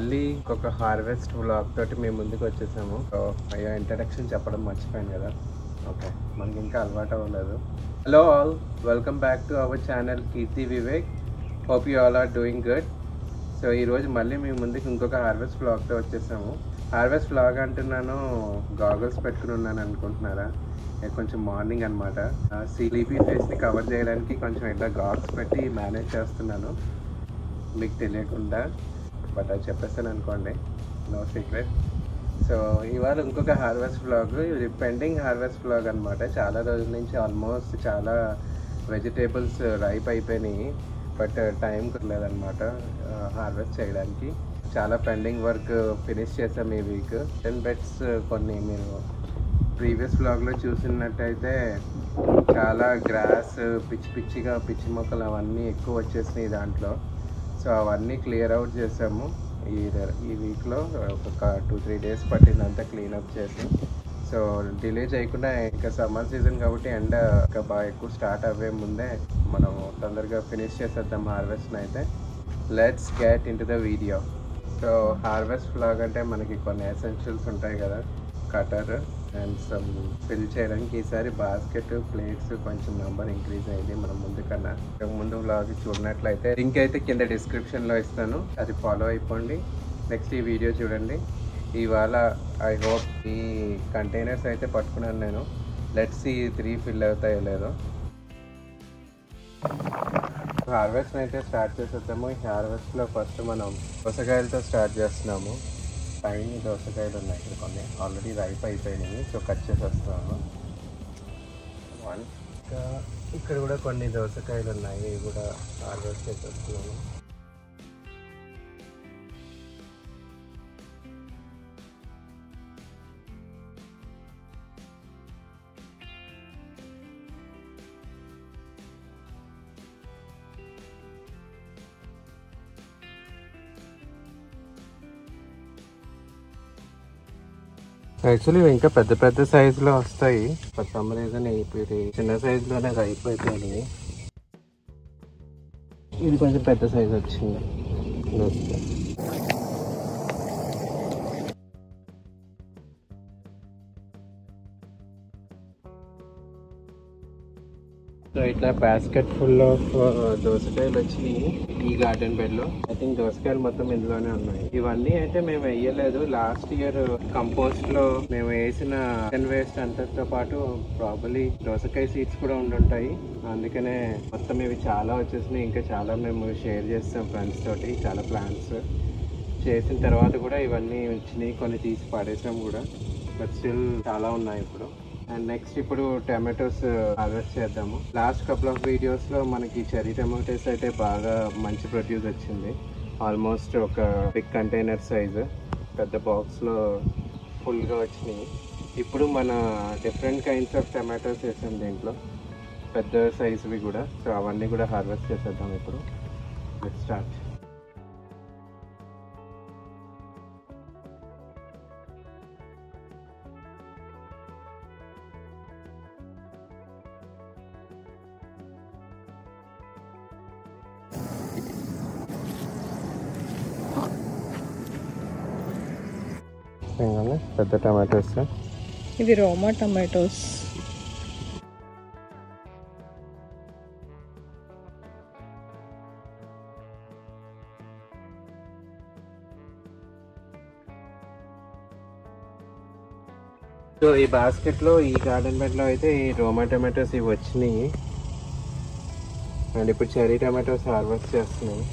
మళ్ళీ ఇంకొక harvest vlog తోటి మేము ముందుకు వచ్చేసాము. అయ్యో ఇంట్రడక్షన్ చెప్పడం మర్చిపోయాను కదా. ఓకే, మనకి ఇంకా అలవాటు అవ్వలేదు. Hello all, welcome back to our channel Keerthi Vivek. Hope you all are doing good. So ఈరోజు మళ్ళీ మేము ముందుకు ఇంకొక హార్వెస్ట్ వ్లాగ్తో వచ్చేసాము. హార్వెస్ట్ వ్లాగ్ అంటున్నాను, గాగల్స్ పెట్టుకుని ఉన్నాను అనుకుంటున్నారా? కొంచెం మార్నింగ్ అనమాట. స్లీపీ ఫేస్ని కవర్ చేయడానికి కొంచెం ఇట్లా గాగ్స్ పెట్టి మేనేజ్ చేస్తున్నాను, మీకు తెలియకుండా. బట్ అది చెప్పేస్తాను అనుకోండి, నో సీక్రెట్. సో ఇవాళ ఇంకొక హార్వెస్ట్ వ్లాగ్, ఇది పెండింగ్ హార్వెస్ట్ వ్లాగ్ అనమాట. చాలా రోజుల నుంచి ఆల్మోస్ట్ చాలా వెజిటేబుల్స్ రైప్ అయిపోయినాయి, బట్ టైం కుదరలేదన్నమాట హార్వెస్ట్ చేయడానికి. చాలా పెండింగ్ వర్క్ ఫినిష్ చేసాం ఈ వీక్. 10 బెడ్స్ కొన్ని మీరు ప్రీవియస్ వ్లాగ్లో చూసినట్టయితే చాలా గ్రాస్ పిచ్చి మొక్కలు అవన్నీ ఎక్కువ వచ్చేసినాయి దాంట్లో. సో అవన్నీ క్లియర్ అవుట్ చేసాము ఈ వీక్లో. ఒక 2-3 డేస్ పట్టింది అంతా క్లీనప్ చేసి. సో డిలే చేయకుండా, ఇంకా సమ్మర్ సీజన్ కాబట్టి ఎండ ఇంకా బాగా ఎక్కువ స్టార్ట్ అవ్వే ముందే మనం తొందరగా ఫినిష్ చేసేద్దాం హార్వెస్ట్ని. అయితే let's get in to the video. So harvest vlog అంటే మనకి కొన్ని ఎసెన్షియల్స్ ఉంటాయి కదా, కటర్ అండ్ సమ్ ఫిల్ చేయడానికి. ఈసారి బాస్కెట్, ప్లేట్స్ కొంచెం నెంబర్ ఇంక్రీజ్ అయింది మనం ముందు కన్నా. ముందు వ్లాగ్ చూడనట్లయితే లింక్ అయితే కింద డిస్క్రిప్షన్లో ఇస్తాను, అది ఫాలో అయిపోండి. నెక్స్ట్ ఈ వీడియో చూడండి. ఇవాళ ఐ హోప్ ఈ కంటైనర్స్ అయితే పట్టుకున్నాను నేను. లెట్స్ ఈ 3 ఫిల్ అవుతాయో లేదో. హార్వెస్ట్ అయితే స్టార్ట్ చేసేద్దాము. ఈ హార్వెస్ట్లో ఫస్ట్ మనం దోసకాయలతో స్టార్ట్ చేస్తున్నాము. పైన దోసకాయలు ఉన్నాయి ఇక్కడ కొన్ని, ఆల్రెడీ రైప్ అయిపోయినాయి. సో కట్ చేసేస్తాము. ఇంకా ఇక్కడ కూడా కొన్ని దోసకాయలు ఉన్నాయి, ఇవి కూడా హార్వెస్ట్ చేసేస్తున్నాము. యాక్చువల్లీ ఇంకా పెద్ద పెద్ద సైజులో వస్తాయి, ఫర్ సమ్ రీజన్ ఇప్పుడు చిన్న సైజులోనే అయిపోయిపోయినాయి. ఇది కొంచెం పెద్ద సైజు వచ్చింది. సో ఇట్లా బాస్కెట్ ఫుల్ ఆఫ్ దోసకాయలు వచ్చినాయి ఈ గార్డెన్ బెడ్ లో. ఐ థింక్ దోసకాయలు మొత్తం ఇందులోనే ఉన్నాయి. ఇవన్నీ అయితే మేము వేయలేదు. లాస్ట్ ఇయర్ కంపోస్ట్ లో మేము వేసిన చికెన్ వేస్ట్ అంతటితో పాటు ప్రాబబ్లీ దోసకాయ సీడ్స్ కూడా ఉండుంటాయి. అందుకనే మొత్తం ఇవి చాలా వచ్చేసినాయి. ఇంకా చాలా మేము షేర్ చేస్తాం ఫ్రెండ్స్ తోటి, చాలా ప్లాంట్స్ చేసిన తర్వాత కూడా ఇవన్నీ వచ్చినాయి. కొన్ని తీసి పడేసాం కూడా, బట్ స్టిల్ చాలా ఉన్నాయి ఇప్పుడు. అండ్ నెక్స్ట్ ఇప్పుడు టమాటోస్ హార్వెస్ట్ చేద్దాము. లాస్ట్ కపుల్ ఆఫ్ వీడియోస్లో మనకి చెర్రీ టమాటోస్ అయితే బాగా మంచి ప్రొడ్యూస్ వచ్చింది. ఆల్మోస్ట్ ఒక బిగ్ కంటైనర్ సైజు పెద్ద బాక్స్లో ఫుల్గా వచ్చినాయి. ఇప్పుడు మన డిఫరెంట్ కైండ్స్ ఆఫ్ టమాటోస్ వేసాం దీంట్లో, పెద్ద సైజువి కూడా. సో అవన్నీ కూడా హార్వెస్ట్ చేసేద్దాం ఇప్పుడు. Let's start. పెద్ద టమాటోస్, ఇవి రోమా టమాటోస్. సో ఈ బాస్కెట్లో, ఈ గార్డెన్ బెడ్లో అయితే ఈ రోమా టమాటోస్ ఇవి వచ్చినాయి. అండ్ ఇప్పుడు చెర్రీ టమాటోస్ హార్వెస్ట్ చేస్తున్నాయి.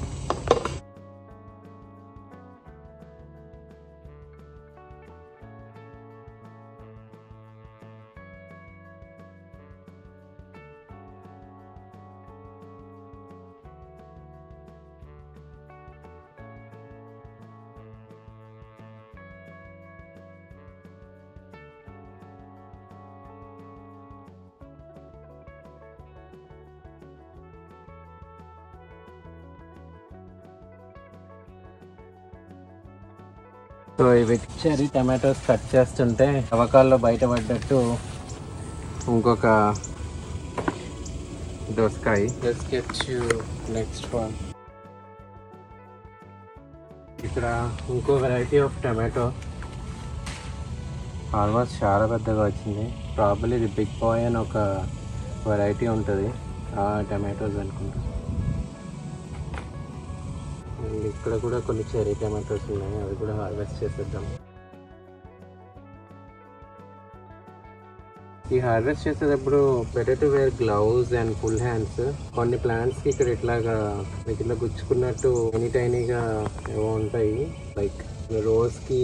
సో ఇవి చెర్రీ టమాటోస్ కట్ చేస్తుంటే అవకాల్లో బయటపడ్డట్టు ఇంకొక దోసకాయ. Let's get you next one. ఇక్కడ ఇంకో వెరైటీ ఆఫ్ టమాటో ఆల్మోస్ట్ చాలా పెద్దగా వచ్చింది. ప్రాబబ్లీ ఇది బిగ్ బాయ్ అని ఒక వెరైటీ ఉంటుంది ఆ టమాటోస్ అనుకుంటా. అండ్ ఇక్కడ కూడా కొన్ని చెరీ టమాటోస్ ఉన్నాయి, అవి కూడా హార్వెస్ట్ చేసేద్దాం. ఈ హార్వెస్ట్ చేసేటప్పుడు better to wear gloves and full hands. కొన్ని ప్లాంట్స్కి ఇక్కడ ఇట్లాగా మీకు ఇట్లా గుచ్చుకున్నట్టు టైనీగా ఏవో ఉంటాయి, లైక్ రోజ్కి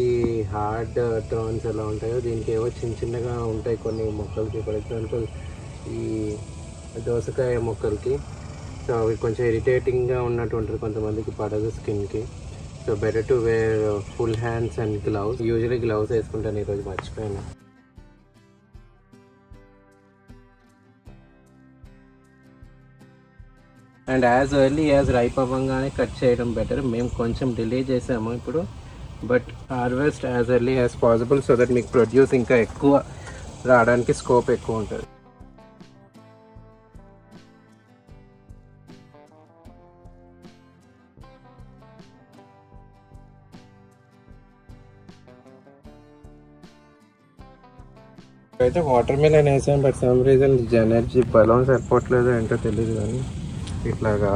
హార్డ్ టర్న్స్ ఎలా ఉంటాయో దీనికి ఏవో చిన్న చిన్నగా ఉంటాయి కొన్ని మొక్కలకి. ఫర్ ఎగ్జాంపుల్ ఈ దోసకాయ మొక్కలకి సో అవి కొంచెం ఇరిటేటింగ్గా ఉన్నట్టు ఉంటుంది, కొంతమందికి పడదు స్కిన్కి. So better to wear full hands and gloves. Usually gloves వేసుకుంటాను, ఈరోజు మర్చిపోయాను. And as early as ripe అవ్వగానే కట్ చేయడం బెటర్. మేము కొంచెం డిలే చేసాము ఇప్పుడు, but harvest as early as possible so that మీకు ప్రొడ్యూస్ ఇంకా ఎక్కువ రావడానికి స్కోప్ ఎక్కువ ఉంటుంది. అయితే వాటర్ మిలన్ వేసాం, బట్ సమ్ రీజన్ ఎనర్జీ బలం సరిపోవట్లేదు ఏంటో తెలియదు, కానీ ఇట్లాగా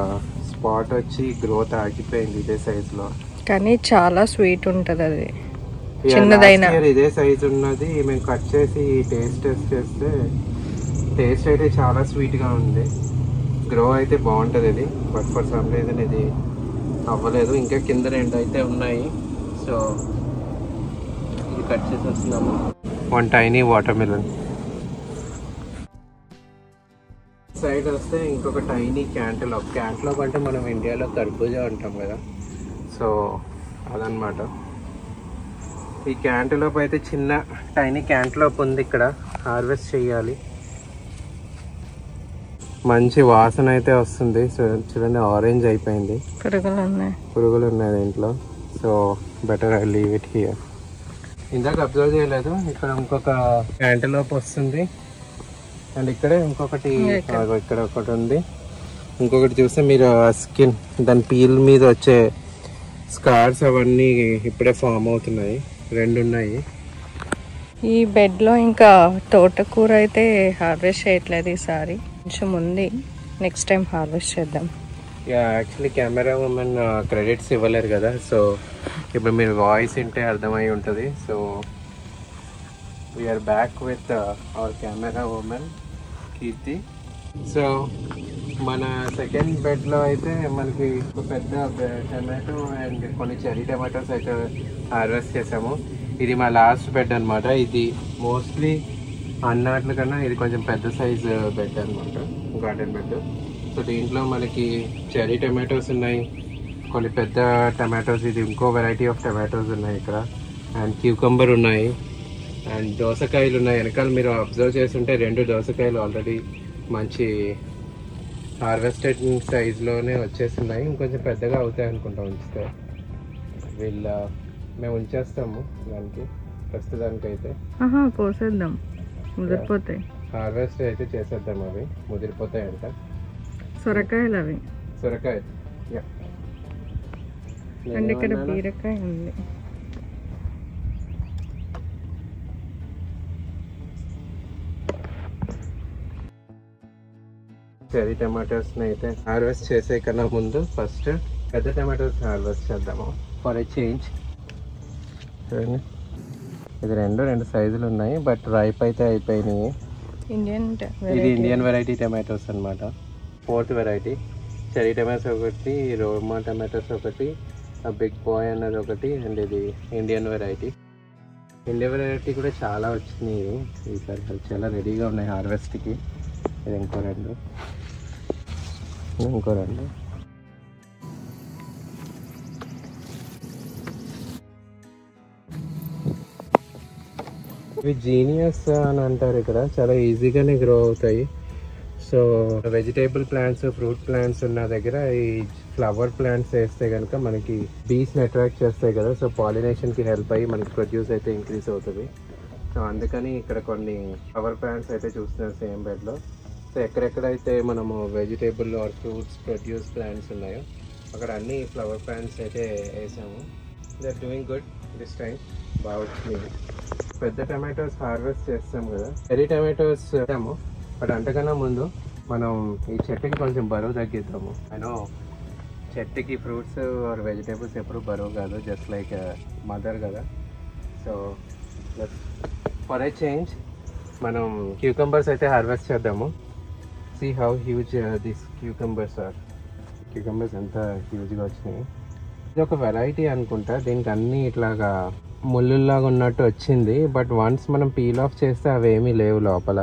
స్పాట్ వచ్చి గ్రోత్ ఆగిపోయింది ఇదే సైజులో. కానీ చాలా స్వీట్ ఉంటుంది అది, చిన్నదైనా. ఇదే సైజు ఉన్నది మేము కట్ చేసి టేస్ట్ చేస్తే టేస్ట్ అయితే చాలా స్వీట్గా ఉంది. గ్రో అయితే బాగుంటుంది ఇది, బట్ ఫర్ సమ్ రీజన్ ఇది అవ్వలేదు. ఇంకా కింద రెండు అయితే ఉన్నాయి, సో ఇది కట్ చేసి వస్తున్నాము. One tiny water melon. Side వస్తే ఇంకొక టైనీ క్యాంటలోప్. క్యాంటలోప్ అంటే మనం ఇండియాలో కర్బూజా అంటాం కదా, సో అదనమాట. ఈ క్యాంటలోప్ అయితే చిన్న టైనీ క్యాంటలోప్ ఉంది, ఇక్కడ హార్వెస్ట్ చేయాలి. మంచి వాసన అయితే వస్తుంది. సో చూడండి ఆరెంజ్ అయిపోయింది, పురుగులు ఉన్నాయి దీంట్లో. So better I leave it here. ఇందాక అబ్జర్వ్ చేయలేదు, ఇక్కడ ఇంకొక క్యాంటలోప్ వస్తుంది అండ్ ఇక్కడే ఇంకొకటి, ఇక్కడ ఒకటి ఉంది. ఇంకొకటి చూస్తే మీరు ఆ స్కిన్ దాని పీల్ మీద వచ్చే స్కార్స్ అవన్నీ ఇప్పుడే ఫామ్ అవుతున్నాయి, రెండు ఉన్నాయి. ఈ బెడ్లో ఇంకా తోటకూర అయితే హార్వెస్ట్ చేయట్లేదు ఈసారి, కొంచెం ఉంది, నెక్స్ట్ టైం హార్వెస్ట్ చేద్దాం. యాక్చువల్లీ కెమెరా ఉమెన్ క్రెడిట్స్ ఇవ్వలేరు కదా, సో ఇప్పుడు మీరు వాయిస్ వింటే అర్థమై ఉంటుంది. So we are back with our camera women Keerthi. So మన సెకండ్ బెడ్లో అయితే మనకి ఒక పెద్ద టమాటో అండ్ కొన్ని చెరీ టమాటోస్ అయితే హార్వెస్ట్ చేసాము. ఇది మా లాస్ట్ బెడ్ అనమాట. ఇది మోస్ట్లీ అన్నట్ల కన్నా ఇది కొంచెం పెద్ద సైజ్ బెడ్ అనమాట, గార్డెన్ బెడ్. సో దీంట్లో మనకి చెరీ టమాటోస్ ఉన్నాయి, కొన్ని పెద్ద టమాటోస్, ఇది ఇంకో వెరైటీ ఆఫ్ టమాటోస్ ఉన్నాయి ఇక్కడ, అండ్ క్యూకంబర్ ఉన్నాయి, అండ్ దోసకాయలు ఉన్నాయి. వెనకాల మీరు అబ్జర్వ్ చేస్తుంటే రెండు దోసకాయలు ఆల్రెడీ మంచి హార్వెస్టెడ్ సైజులోనే వచ్చేస్తున్నాయి. ఇంకొంచెం పెద్దగా అవుతాయి అనుకుంటా ఉంచితే. మేము ఉంచేస్తాము దానికి ప్రస్తుతానికైతే. పోసేద్దాం, ముదిరిపోతాయి. హార్వెస్ట్ అయితే చేసేద్దాం, అవి ముదిరిపోతాయి అంట. సొరకాయలు అవి, సొరకాయ. అండ్ ఇక్కడ బీరకాయ ఉంది. చెరీ టమాటోస్ని అయితే హార్వెస్ట్ చేసే కన్నా ముందు ఫస్ట్ పెద్ద టమాటోస్ హార్వెస్ట్ చేద్దాము ఫర్ ఏ చేంజ్. చూడండి, ఇది రెండు సైజులు ఉన్నాయి, బట్ రైప్ అయితే అయిపోయినాయి. ఇది ఇండియన్ వెరైటీ టమాటోస్ అనమాట. ఫోర్త్ వెరైటీ చెరీ టమాటోస్ ఒకటి, రోమా టమాటోస్ ఒకటి, బిగ్ బాయ్ అన్నది ఒకటి, అండ్ ఇది ఇండియన్ వెరైటీ. ఇండియన్ వెరైటీ కూడా చాలా వచ్చినాయి ఈసారి, చాలా రెడీగా ఉన్నాయి హార్వెస్ట్కి. ఇది ఇంకో రెండు. ఇవి జీనియస్ అని అంటారు, ఇక్కడ చాలా ఈజీగానే గ్రో అవుతాయి. So vegetable plants, fruit plants ఉన్న దగ్గర ఈ ఫ్లవర్ ప్లాంట్స్ వేస్తే కనుక మనకి బీస్ని అట్రాక్ట్ చేస్తాయి కదా, సో పాలినేషన్కి హెల్ప్ అయ్యి మనకి ప్రొడ్యూస్ అయితే ఇంక్రీజ్ అవుతుంది. సో అందుకని ఇక్కడ కొన్ని ఫ్లవర్ ప్లాంట్స్ అయితే చూస్తున్నాం సేమ్ బెడ్లో. సో ఎక్కడెక్కడైతే మనము vegetable or fruits produce plants ఉన్నాయో అక్కడ అన్ని ఫ్లవర్ ప్లాంట్స్ అయితే వేసాము. They are doing good this time. బాగా వచ్చినాయి. పెద్ద టమాటోస్ హార్వెస్ట్ చేస్తాం కదా, చెర్రీ టమాటోస్ చేస్తాము. బట్ అంతకన్నా ముందు మనం ఈ చెట్టుకి కొంచెం బరువు తగ్గిద్దాము. అయినో చెట్టుకి ఫ్రూట్స్ ఆర్ వెజిటేబుల్స్ ఎప్పుడు బరువు కాదు, జస్ట్ లైక్ మదర్ కదా. సో ఫర్ ఏ చేంజ్ మనం క్యూకంబర్స్ అయితే హార్వెస్ట్ చేద్దాము. See how huge this cucumbers are. Cucumbers ఎంత హ్యూజ్గా వచ్చినాయి. ఇది ఒక వెరైటీ అనుకుంటా. దీనికి అన్నీ ఇట్లాగా ముళ్ళులాగా ఉన్నట్టు వచ్చింది. బట్ వన్స్ మనం పీల్ ఆఫ్ చేస్తే అవి ఏమీ లేవు లోపల.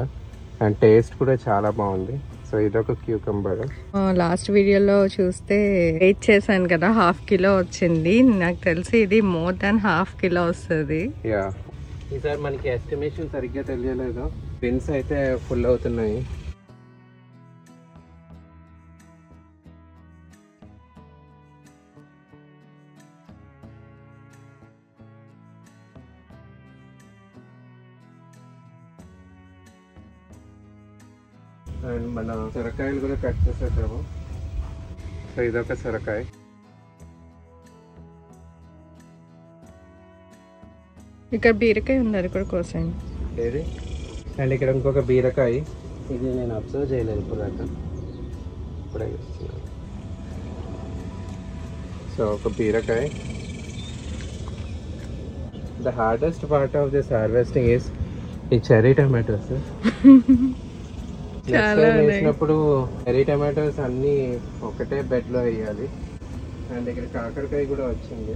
అండ్ టేస్ట్ కూడా చాలా బాగుంది. సో ఇదొక క్యూకంబర్. లాస్ట్ వీడియోలో చూస్తే వెయిట్ చేశాను కదా, 1/2 కిలో వచ్చింది. నాకు తెలిసి ఇది మోర్ దాన్ 1/2 కిలో వస్తుంది. యా, ఈసారి మనకి ఎస్టిమేషన్ సరిగ్గా తెలియలేదు. పిన్స్ అయితే ఫుల్ అవుతున్నాయి. అండ్ మన సొరకాయలు కూడా కట్ చేసేద్దాము. సో ఇదొక సొరకాయ. ఇక్కడ బీరకాయ ఉంది, అది కూడా కోసాను. ఏది? అండ్ ఇక్కడ ఇంకొక బీరకాయ. ఇది నేను అబ్జర్వ్ చేయలేదు ఇప్పుడు దాకా, ఇప్పుడే చూస్తున్నాను. సో ఒక బీరకాయ. The hardest part of this harvesting is ఈ చెర్రీ టమాటోస్. వేసినప్పుడు చెర్రీ టమాటోస్ అన్నీ ఒకటే బెడ్లో వేయాలి. అండ్ ఇక్కడ కాకరకాయ కూడా వచ్చింది.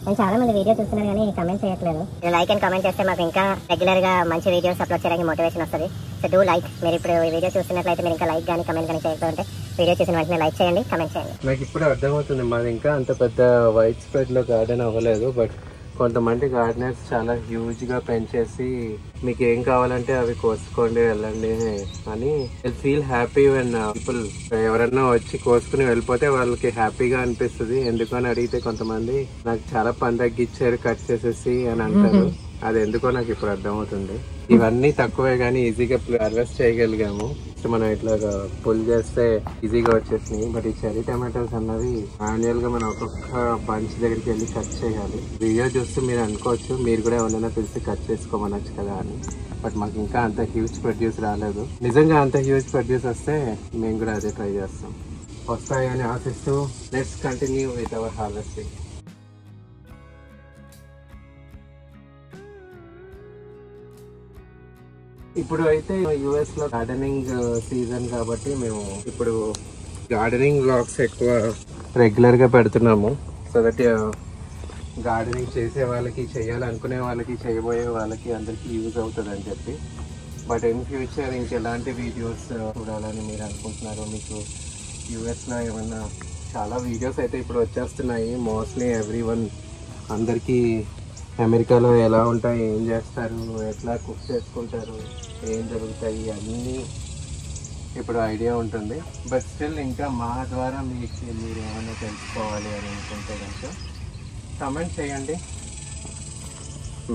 నేను చాలా మంది వీడియో చూస్తున్నారు కానీ కమెంట్ చేయట్లేదు. మీరు లైక్ అండ్ కమెంట్ చేస్తే మాకు ఇంకా రెగ్యులర్ గా మంచి వీడియోస్ అప్లోడ్ చేయడానికి మోటివేషన్ వస్తుంది. So do like. మీరు ఇప్పుడు ఈ వీడియో చూస్తున్నట్లయితే మీరు ఇంకా లైక్ కానీ కమెంట్ కానీ చేయకపోతే వీడియో చూసిన వెంటనే లైక్ చేయండి, కమెంట్ చేయండి. నాకు ఇప్పుడు అర్థమవుతుంది, మాది ఇంకా అంత పెద్ద వైట్ స్ప్రెడ్ లో గార్డెన్ అవ్వలేదు. బట్ కొంతమంది గార్డెనర్స్ చాలా హ్యూజ్గా పెంచేసి మీకు ఏం కావాలంటే అవి కోసుకోండి వెళ్ళండి అని ఫీల్ హ్యాపీ వెన్ పీపుల్ ఎవరన్నా వచ్చి కోసుకుని వెళ్ళిపోతే వాళ్ళకి హ్యాపీగా అనిపిస్తుంది. ఎందుకని అడిగితే కొంతమంది నాకు చాలా పని తగ్గించారు కట్ చేసేసి అని అంటారు. అది ఎందుకో నాకు ఇప్పుడు అర్థమవుతుంది. ఇవన్నీ తక్కువే కానీ ఈజీగా హార్వెస్ట్ చేయగలిగాము. మనం ఇట్లా పుల్ చేస్తే ఈజీగా వచ్చేసినాయి. బట్ ఈ చెర్రీ టమాటోస్ అన్నవి మాన్యువల్ గా మనం ఒక్కొక్క బంచ్ దగ్గరికి వెళ్ళి కట్ చేయాలి. వీడియో చూస్తే మీరు అనుకోవచ్చు మీరు కూడా ఎవరైనా తెలిసి కట్ చేసుకోమనొచ్చు కదా అని. బట్ మాకు ఇంకా అంత హ్యూజ్ ప్రొడ్యూస్ రాలేదు. నిజంగా అంత హ్యూజ్ ప్రొడ్యూస్ వస్తే మేము కూడా అదే ట్రై చేస్తాం. వస్తాయని ఆశిస్తూ let's continue with our harvesting. ఇప్పుడు అయితే యుఎస్ లో గార్డెనింగ్ సీజన్ కాబట్టి మేము ఇప్పుడు గార్డెనింగ్ వ్లాగ్స్ ఎక్కువ రెగ్యులర్ గా పెడుతున్నాము. సో దట్ గార్డెనింగ్ చేసే వాళ్ళకి, చేయాలనుకునే వాళ్ళకి, చేయబోయే వాళ్ళకి అందరికీ యూజ్ అవుతుంది అని చెప్పి. బట్ ఇన్ ఫ్యూచర్ ఇంకెలాంటి వీడియోస్ చూడాలని మీరు అనుకుంటున్నారో, మీకు యుఎస్లో ఏమన్నా చాలా వీడియోస్ అయితే ఇప్పుడు వచ్చేస్తున్నాయి. మోస్ట్లీ ఎవ్రీవన్ అందరికీ అమెరికాలో ఎలా ఉంటాయి, ఏం చేస్తారు, ఎట్లా కుక్ చేసుకుంటారు, ఏం జరుగుతాయి అన్నీ ఇప్పుడు ఐడియా ఉంటుంది. బట్ స్టిల్ ఇంకా మా ద్వారా మీకు మీరు ఏమైనా తెలుసుకోవాలి అని అనుకుంటే కనుక కమెంట్ చేయండి.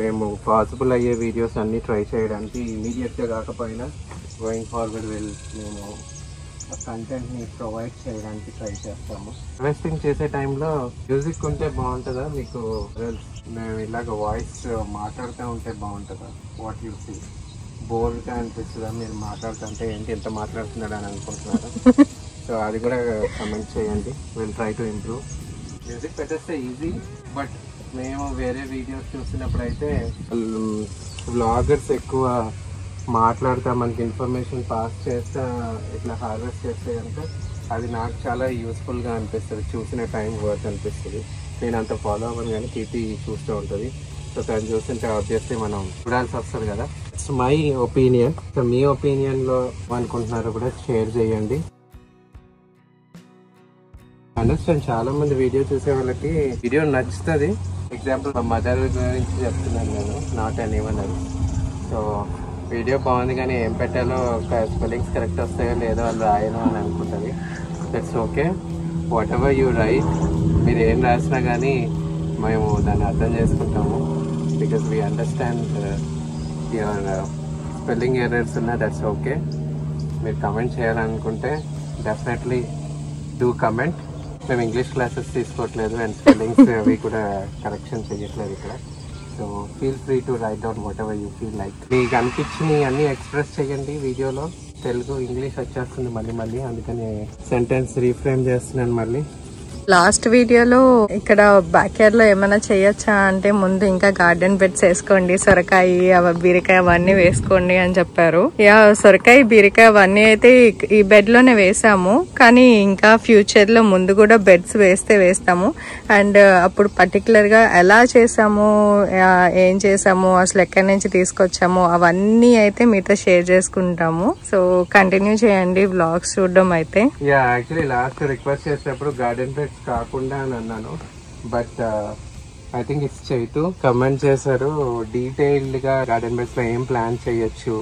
మేము పాసిబుల్ అయ్యే వీడియోస్ అన్నీ ట్రై చేయడానికి ఇమీడియట్గా కాకపోయినా గోయింగ్ ఫార్వర్డ్ మేము కంటెంట్ని ప్రొవైడ్ చేయడానికి ట్రై చేస్తాము. ఇన్వెస్టింగ్ చేసే టైంలో మ్యూజిక్ ఉంటే బాగుంటుందా మీకు? మేము ఇలాగ వాయిస్ మాట్లాడుతూ ఉంటే బాగుంటుందా? What you see? బోర్గా అనిపిస్తుందా మీరు మాట్లాడుతుంటే? ఏంటి ఎంత మాట్లాడుతున్నాడు అని అనుకుంటున్నారా? సో అది కూడా కమెంట్ చేయండి. Will try to improve. Music పెట్టేస్తే ఈజీ, బట్ మేము వేరే వీడియోస్ చూసినప్పుడు అయితే వ్లాగర్స్ ఎక్కువ మాట్లాడుతా మనకి ఇన్ఫర్మేషన్ పాస్ చేస్తా ఇట్లా హార్వెస్ట్ చేస్తే కనుక అది నాకు చాలా యూస్ఫుల్గా అనిపిస్తుంది. చూసిన టైం వర్త్ అనిపిస్తుంది. నేను అంత ఫాలో అవ్వను కానీ కీర్తి చూస్తూ ఉంటుంది. సో తను చూస్తుంటే ఆబ్వియస్లీ మనం చూడాల్సి వస్తుంది కదా. It's my opinion. సో మీ ఒపీనియన్లో అనుకుంటున్నారో కూడా షేర్ చేయండి. అండర్స్టాండ్, చాలా మంది వీడియో చూసే వాళ్ళకి వీడియో నచ్చుతుంది. ఎగ్జాంపుల్ మా మదర్ గురించి చెప్తున్నాను నేను, not anyone else. So video బాగుంది కానీ ఏం పెట్టాలో స్పెల్లింగ్స్ కరెక్ట్ వస్తాయో లేదో వాళ్ళు రాయను అని అనుకుంటుంది. That's okay. What ever you right, మీరు ఏం రాసినా కానీ మేము దాన్ని అర్థం చేసుకుంటాము. Because we understand your spelling errors ఉన్నా దట్స్ ఓకే. మీరు కమెంట్ చేయాలనుకుంటే డెఫినెట్లీ డూ కమెంట్. మేము ఇంగ్లీష్ క్లాసెస్ తీసుకోవట్లేదు అండ్ స్పెల్లింగ్స్ అవి కూడా కరెక్షన్ చేయట్లేదు ఇక్కడ. So feel free to right down what ever you feel like. మీకు అనిపించినవి అన్నీ ఎక్స్ప్రెస్ చేయండి వీడియోలో. తెలుగు ఇంగ్లీష్ వచ్చేస్తుంది మళ్ళీ, అందుకని సెంటెన్స్ రీఫ్రేమ్ చేస్తున్నాను మళ్ళీ. లాస్ట్ వీడియోలో ఇక్కడ బ్యాక్ యార్డ్ లో ఏమైనా చేయొచ్చా అంటే ముందు ఇంకా గార్డెన్ బెడ్స్ వేసుకోండి, సొరకాయ బీరకాయ అవన్నీ వేసుకోండి అని చెప్పారు. సొరకాయ బీరకాయ అవన్నీ అయితే ఈ బెడ్ లోనే వేసాము, కానీ ఇంకా ఫ్యూచర్ లో ముందు కూడా బెడ్స్ వేస్తాము. అండ్ అప్పుడు పర్టికులర్ గా ఎలా చేసాము, ఏం చేసాము, అసలు ఎక్కడి నుంచి తీసుకొచ్చాము అవన్నీ అయితే మీతో షేర్ చేసుకుంటాము. సో కంటిన్యూ చేయండి వ్లాగ్స్ చూడడం అయితే. యాక్చువల్లీ లాస్ట్ రిక్వెస్ట్ చేసినప్పుడు గార్డెన్ బెడ్స్ కాకుండా అని అన్నాను, but I think it's Chaitu comment చేశారు డీటెయిల్డ్ గా గార్డెన్ బెడ్స్ లో ఏం ప్లాన్ చేయొచ్చు,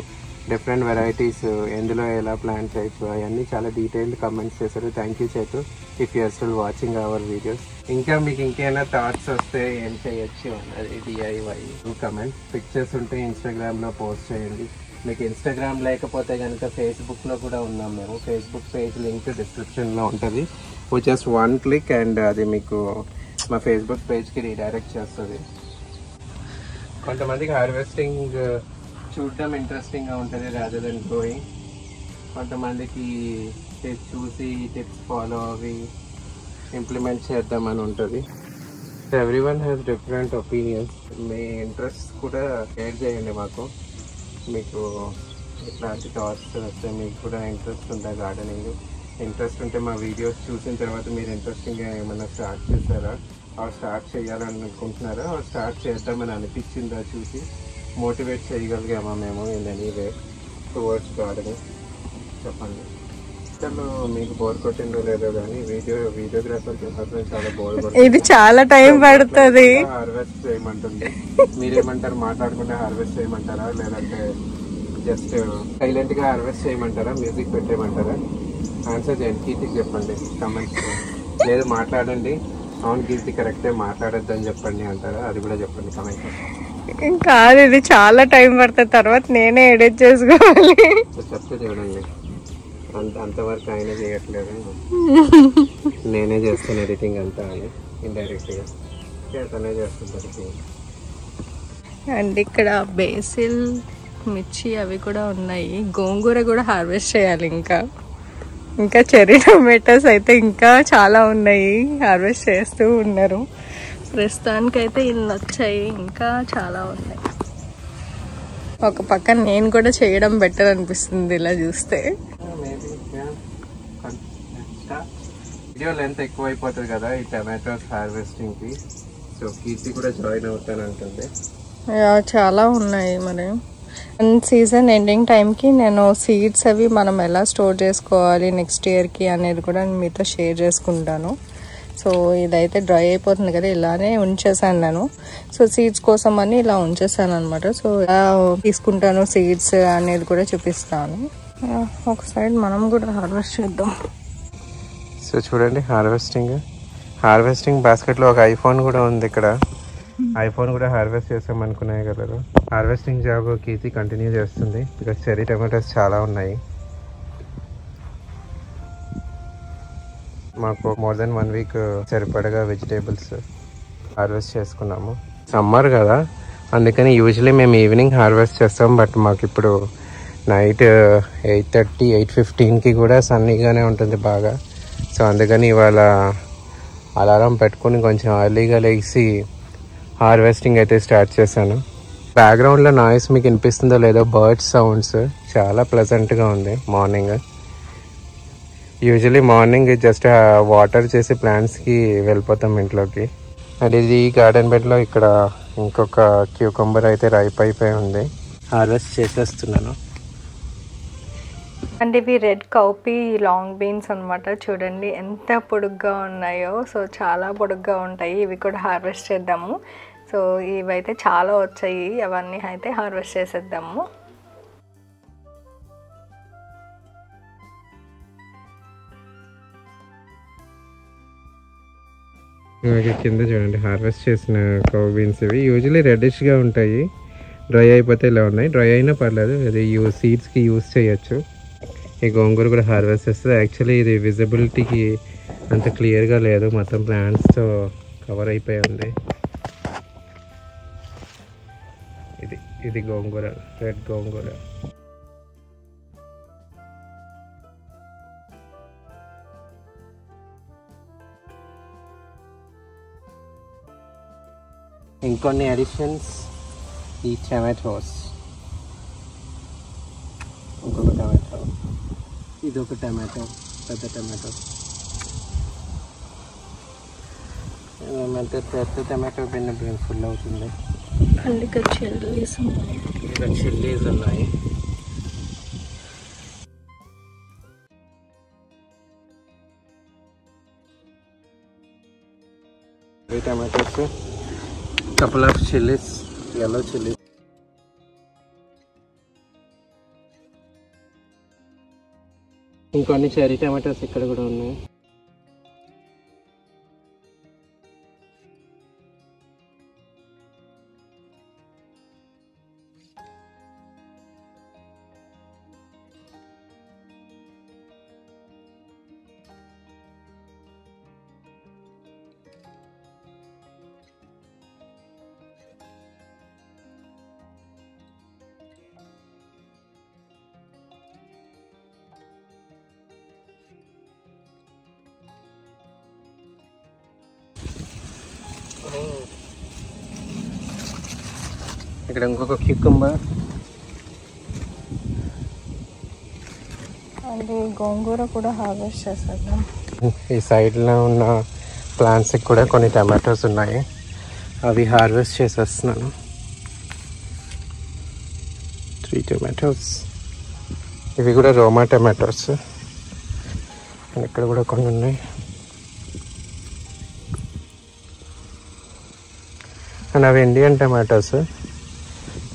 డిఫరెంట్ వెరైటీస్ ఎందులో ఎలా ప్లాన్ చేయొచ్చు, అవన్నీ చాలా డీటెయిల్డ్ కమెంట్స్ చేశారు. Thank you Chaitu, if you're still watching our videos. ఇంకా మీకు ఇంకేమైనా థాట్స్ వస్తే ఏం చేయొచ్చు అన్నది DIY కమెంట్. పిక్చర్స్ ఉంటే ఇన్స్టాగ్రామ్ లో పోస్ట్ చేయండి. మీకు ఇన్స్టాగ్రామ్ లేకపోతే కనుక ఫేస్బుక్లో కూడా ఉన్నాం మేము. ఫేస్బుక్ పేజ్ లింక్ డిస్క్రిప్షన్లో ఉంటుంది. జస్ట్ 1 క్లిక్ అండ్ అది మీకు మా ఫేస్బుక్ పేజ్కి రీడైరెక్ట్ చేస్తుంది. కొంతమందికి హార్వెస్టింగ్ చూడడం ఇంట్రెస్టింగ్గా ఉంటుంది రాదర్ దెన్ గ్రోయింగ్. కొంతమందికి చూసి టిప్స్ ఫాలో అవి ఇంప్లిమెంట్ చేద్దామని ఉంటుంది. Everyone has different opinions. Me interest కూడా షేర్ చేయండి మాకు. మీకు ఇట్లాంటి థాట్స్ వస్తే మీకు కూడా ఇంట్రెస్ట్ ఉందా గార్డెనింగ్, ఇంట్రెస్ట్ ఉంటే మా వీడియోస్ చూసిన తర్వాత మీరు ఇంట్రెస్టింగ్గా ఏమైనా స్టార్ట్ చేస్తారా, స్టార్ట్ చేయాలని అనుకుంటున్నారా, స్టార్ట్ చేద్దామని అనిపించిందా, చూసి మోటివేట్ చేయగలిగామా మేము in any way towards gardening చెప్పండి. అసలు మీకు బోర్ కొట్టిందో లేదో కానీ వీడియోగ్రాఫర్కి మాత్రం చాలా బోర్ కొడుతుంది. ఇది చాలా టైం పడుతుంది. హార్వెస్ట్ చేయమంటుంది. మీరేమంటారు, మాట్లాడుకుంటే హార్వెస్ట్ చేయమంటారా, లేదంటే జస్ట్ సైలెంట్ గా హార్వెస్ట్ చేయమంటారా, మ్యూజిక్ పెట్టేయమంటారా? ఆన్సర్ చేయండి, కీర్తికి చెప్పండి కమెంట్స్. లేదు మాట్లాడండి, అవును కీర్తి కరెక్టే మాట్లాడద్దు అని చెప్పండి అంటారా, అది కూడా చెప్పండి కమెంట్స్. కాదు, ఇది చాలా టైం పడుతుంది, తర్వాత నేనే ఎడిట్ చేసుకోవాలి. చెప్తే చూడండి, అంతవరకు ఆయన చేయట్లేదు, నేనే చేస్తాను ఎడిటింగ్ అంతా అని ఇండైరెక్ట్గా తనే చేస్తుంది. అండ్ ఇక్కడ బేసిల్, మిర్చి అవి కూడా ఉన్నాయి. గోంగూర కూడా హార్వెస్ట్ చేయాలి. ఇంకా చెర్రీ టొమాటోస్ అయితే ఇంకా చాలా ఉన్నాయి, హార్వెస్ట్ చేస్తూ ఉన్నారు. ప్రస్తుతానికైతే ఇన్ని వచ్చాయి, ఇంకా చాలా ఉన్నాయి. ఒక పక్క నేను కూడా చేయడం బెటర్ అనిపిస్తుంది ఇలా చూస్తే. వీడియో లెంత్ ఎక్కువ అయిపోతుంది కదా ఈ టమాటోస్ హార్వెస్టింగ్ కి. సో కీర్తి కూడా జాయిన్ అవుతానంటుంది. చాలా ఉన్నాయి మరి. అండ్ సీజన్ ఎండింగ్ టైంకి నేను సీడ్స్ అవి మనం ఎలా స్టోర్ చేసుకోవాలి నెక్స్ట్ ఇయర్కి అనేది కూడా మీతో షేర్ చేసుకుంటాను. సో ఇదైతే డ్రై అయిపోతుంది కదా, ఇలానే ఉంచేసాను నేను. సో సీడ్స్ కోసం అని ఇలా ఉంచేసాను అనమాట. సో ఎలా తీసుకుంటాను సీడ్స్ అనేది కూడా చూపిస్తాను. ఒక సైడ్ మనం కూడా హార్వెస్ట్ చేద్దాం. సో చూడండి హార్వెస్టింగ్ బాస్కెట్లో ఒక ఐఫోన్ కూడా ఉంది. ఇక్కడ ఐఫోన్ కూడా హార్వెస్ట్ చేసాం అనుకునే కలరు. హార్వెస్టింగ్ జాబ్ కీర్తి కంటిన్యూ చేస్తుంది బికాస్ చెర్రీ టమాటోస్ చాలా ఉన్నాయి. మాకు మోర్ దెన్ 1 వీక్ సరిపడగా వెజిటేబుల్స్ హార్వెస్ట్ చేసుకున్నాము. సమ్మర్ కదా, అందుకని యూజువలీ మేము ఈవినింగ్ హార్వెస్ట్ చేస్తాం. బట్ మాకు ఇప్పుడు నైట్ 8:30, 8:15కి కూడా సన్నీగానే ఉంటుంది బాగా. సో అందుకని ఇవాళ అలారం పెట్టుకుని కొంచెం ఎర్లీగా లేచి హార్వెస్టింగ్ అయితే స్టార్ట్ చేశాను. బ్యాక్గ్రౌండ్లో నాయిస్ మీకు వినిపిస్తుందో లేదో, బర్డ్స్ సౌండ్స్ చాలా ప్లెజెంట్గా ఉంది morning. Usually morning just water చేసి ప్లాంట్స్కి వెళ్ళిపోతాం ఇంట్లోకి. అండ్ ఇది గార్డెన్ బెడ్లో ఇక్కడ ఇంకొక క్యూకంబర్ అయితే రైప్ అయిపోయి ఉంది, హార్వెస్ట్ చేసేస్తున్నాను. అండ్ ఇవి రెడ్ కౌపీ లాంగ్ బీన్స్ అనమాట. చూడండి ఎంత పొడుగ్గా ఉన్నాయో. సో చాలా పొడుగ్గా ఉంటాయి. ఇవి కూడా హార్వెస్ట్ చేద్దాము. సో ఇవైతే చాలా వచ్చాయి, అవన్నీ అయితే హార్వెస్ట్ చేసేద్దాము. కింద చూడండి హార్వెస్ట్ చేసిన కౌ బీన్స్. ఇవి యూజువలీ రెడ్డిష్గా ఉంటాయి, డ్రై అయిపోతే ఇలా ఉన్నాయి. డ్రై అయినా పర్లేదు, అది సీడ్స్కి యూజ్ చేయొచ్చు. ఈ గోంగూర కూడా హార్వెస్ట్ చేస్తుంది. యాక్చువల్లీ ఇది విజిబిలిటీకి అంత క్లియర్గా లేదు, మొత్తం ప్లాంట్స్తో కవర్ అయిపోయి ఉంది. ఇది గోంగూర, రెడ్ గోంగూర. ఇంకొన్ని అడిషన్స్, ఈ టమాటోస్, ఇంకొక టమాటో, ఇదొక టమాటో, పెద్ద టమాటో. ఏమంటే పెద్ద టమాటో బిన్న ఫుల్ అవుతుంది. ఇక్కడ చిల్లీస్ ఉన్నాయి. Tomatoes, couple of chillies, yellow chillies. ఇంకొన్ని చెరీ టమాటోస్ ఇక్కడ కూడా ఉన్నాయి. ఇక్కడ ఇంకొక క్యూకంబర్, అది గోంగూర కూడా హార్వెస్ట్ చేసేద్దాం. ఈ సైడ్లో ఉన్న ప్లాంట్స్కి కూడా కొన్ని టమాటోస్ ఉన్నాయి, అవి హార్వెస్ట్ చేసేస్తున్నాను. 3 టమాటోస్. ఇవి కూడా రోమా టమాటోస్. ఇక్కడ కూడా కొన్ని ఉన్నాయి. అండ్ అవి ఇండియన్ టమాటోస్.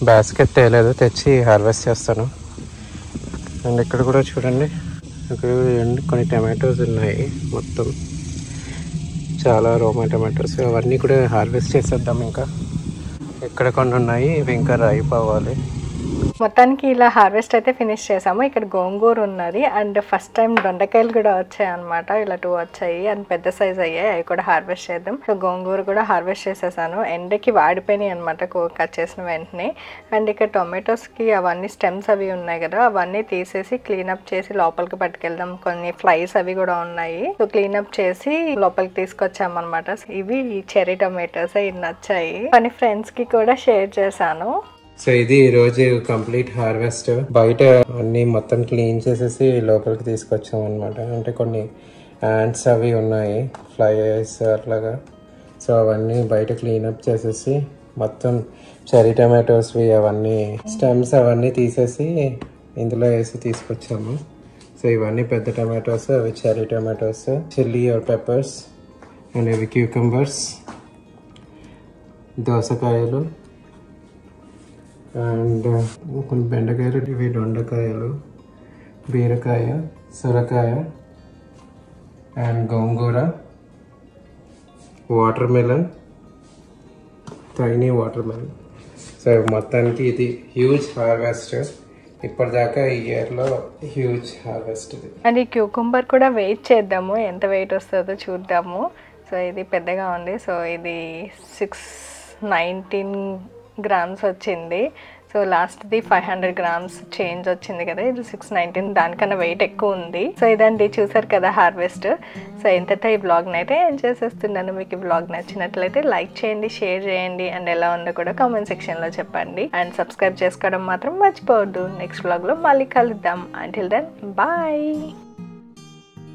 బాస్కెట్ తేలేదు, తెచ్చి హార్వెస్ట్ చేస్తాను. అండ్ ఇక్కడ కూడా చూడండి, ఇక్కడ కొన్ని టమాటోస్ ఉన్నాయి, మొత్తం చాలా రోమా టమాటోస్. అవన్నీ కూడా హార్వెస్ట్ చేసేద్దాం. ఇంకా ఇక్కడ కొన్ని ఉన్నాయి, ఇవి ఇంకా రైప్ అవ్వాలి. మొత్తానికి ఇలా హార్వెస్ట్ అయితే ఫినిష్ చేసాము. ఇక్కడ గోంగూర ఉన్నది అండ్ ఫస్ట్ టైం దొండకాయలు కూడా వచ్చాయి అనమాట. ఇలా 2 వచ్చాయి అండ్ పెద్ద సైజ్ అయ్యాయి, అవి కూడా హార్వెస్ట్ చేద్దాం. సో గోంగూర కూడా హార్వెస్ట్ చేసేసాను, ఎండకి వాడిపోయినాయి అనమాట కట్ చేసిన వెంటనే. అండ్ ఇక్కడ టొమాటోస్కి అవన్నీ స్టెమ్స్ అవి ఉన్నాయి కదా, అవన్నీ తీసేసి క్లీనప్ చేసి లోపలికి పట్టుకెళ్దాం. కొన్ని ఫ్లైస్ అవి కూడా ఉన్నాయి, సో క్లీనప్ చేసి లోపలికి తీసుకొచ్చామన్నమాట. ఇవి చెర్రీ టొమాటోస్, ఇవి నచ్చాయి. కొన్ని ఫ్రెండ్స్ కి కూడా షేర్ చేశాను. సో ఇది ఈరోజు కంప్లీట్ హార్వెస్ట్. బయట అన్ని మొత్తం క్లీన్ చేసేసి లోపలికి తీసుకొచ్చాం అనమాట. అంటే కొన్ని యాంట్స్ అవి ఉన్నాయి, ఫ్లైస్ అట్లాగా. సో అవన్నీ బయట క్లీనప్ చేసేసి మొత్తం చెరీ టమాటోస్వి అవన్నీ స్టెమ్స్ అవన్నీ తీసేసి ఇందులో వేసి తీసుకొచ్చాము. సో ఇవన్నీ పెద్ద టమాటోస్, అవి cherry tomatoes, chilli or peppers. And ఇవి క్యూకంబర్స్, దోసకాయలు, అండ్ కొన్ని బెండకాయలు, ఇవి దొండకాయలు, బీరకాయ, సొరకాయ, and gongura, water melon, tiny water melon. So మొత్తానికి ఇది హ్యూజ్ హార్వెస్ట్. ఇప్పటిదాకా ఈ ఇయర్లో హ్యూజ్ హార్వెస్ట్ ఇది. అండ్ ఈ క్యూకుంబర్ కూడా వెయిట్ చేద్దాము, ఎంత వెయిట్ వస్తుందో చూద్దాము. సో ఇది పెద్దగా ఉంది. సో ఇది 619 గ్రామ్స్ వచ్చింది. సో లాస్ట్ది 500 గ్రామ్స్ చేంజ్ వచ్చింది కదా, ఇది 619, దానికన్నా వెయిట్ ఎక్కువ ఉంది. సో ఇదండి, చూసారు కదా హార్వెస్ట్. సో ఇంతతో ఈ బ్లాగ్ని అయితే ఎంజాయ్ చేసేస్తున్నాను. మీకు ఈ బ్లాగ్ నచ్చినట్లయితే లైక్ చేయండి, షేర్ చేయండి, అండ్ ఎలా ఉందో కూడా కామెంట్ సెక్షన్లో చెప్పండి. అండ్ సబ్స్క్రైబ్ చేసుకోవడం మాత్రం మర్చిపోవద్దు. నెక్స్ట్ బ్లాగ్లో మళ్ళీ కలుద్దాం. Until then bye.